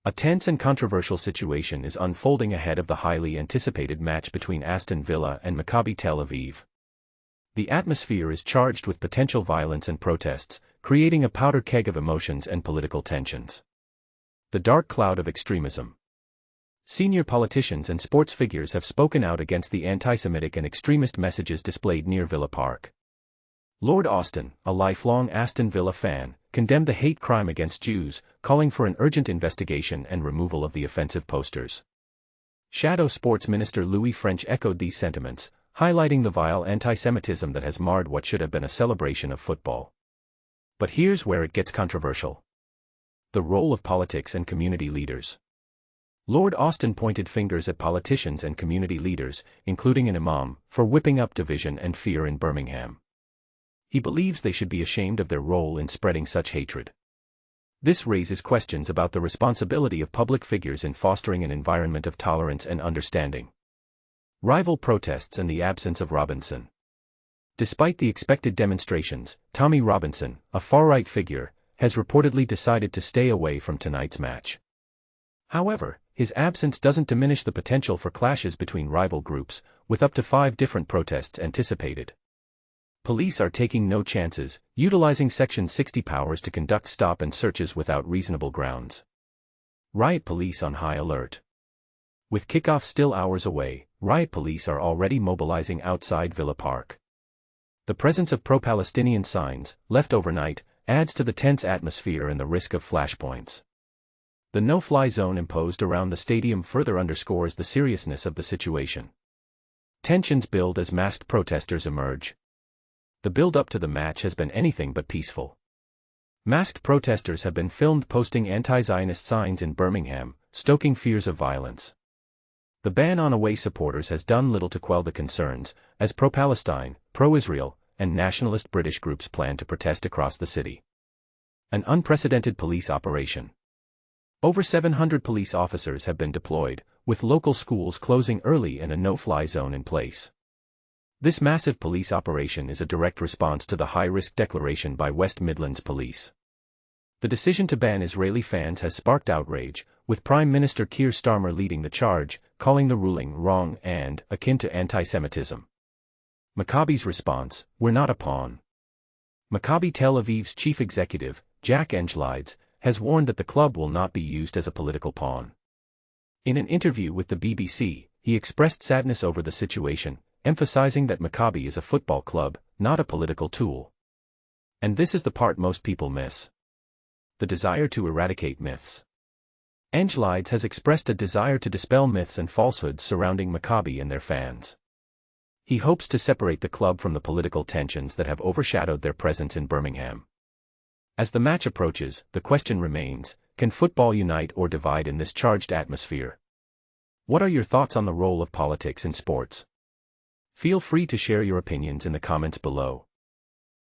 A tense and controversial situation is unfolding ahead of the highly anticipated match between Aston Villa and Maccabi Tel Aviv. The atmosphere is charged with potential violence and protests, creating a powder keg of emotions and political tensions. The dark cloud of extremism. Senior politicians and sports figures have spoken out against the anti-Semitic and extremist messages displayed near Villa Park. Lord Austin, a lifelong Aston Villa fan, condemned the hate crime against Jews, calling for an urgent investigation and removal of the offensive posters. Shadow Sports Minister Louis French echoed these sentiments, highlighting the vile anti-Semitism that has marred what should have been a celebration of football. But here's where it gets controversial. The role of politics and community leaders. Lord Austin pointed fingers at politicians and community leaders, including an imam, for whipping up division and fear in Birmingham. He believes they should be ashamed of their role in spreading such hatred. This raises questions about the responsibility of public figures in fostering an environment of tolerance and understanding. Rival protests and the absence of Robinson. Despite the expected demonstrations, Tommy Robinson, a far-right figure, has reportedly decided to stay away from tonight's match. However, his absence doesn't diminish the potential for clashes between rival groups, with up to 5 different protests anticipated. Police are taking no chances, utilizing Section 60 powers to conduct stop and searches without reasonable grounds. Riot police on high alert. With kickoff still hours away, riot police are already mobilizing outside Villa Park. The presence of pro-Palestinian signs, left overnight, adds to the tense atmosphere and the risk of flashpoints. The no-fly zone imposed around the stadium further underscores the seriousness of the situation. Tensions build as masked protesters emerge. The build-up to the match has been anything but peaceful. Masked protesters have been filmed posting anti-Zionist signs in Birmingham, stoking fears of violence. The ban on away supporters has done little to quell the concerns, as pro-Palestine, pro-Israel, and nationalist British groups plan to protest across the city. An unprecedented police operation. Over 700 police officers have been deployed, with local schools closing early and a no-fly zone in place. This massive police operation is a direct response to the high-risk declaration by West Midlands Police. The decision to ban Israeli fans has sparked outrage, with Prime Minister Keir Starmer leading the charge, calling the ruling wrong and akin to anti-Semitism. Maccabi's response: "We're not a pawn." Maccabi Tel Aviv's chief executive, Jack Englides, has warned that the club will not be used as a political pawn. In an interview with the BBC, he expressed sadness over the situation, emphasizing that Maccabi is a football club, not a political tool. And this is the part most people miss. The desire to eradicate myths. Englides has expressed a desire to dispel myths and falsehoods surrounding Maccabi and their fans. He hopes to separate the club from the political tensions that have overshadowed their presence in Birmingham. As the match approaches, the question remains, can football unite or divide in this charged atmosphere? What are your thoughts on the role of politics in sports? Feel free to share your opinions in the comments below.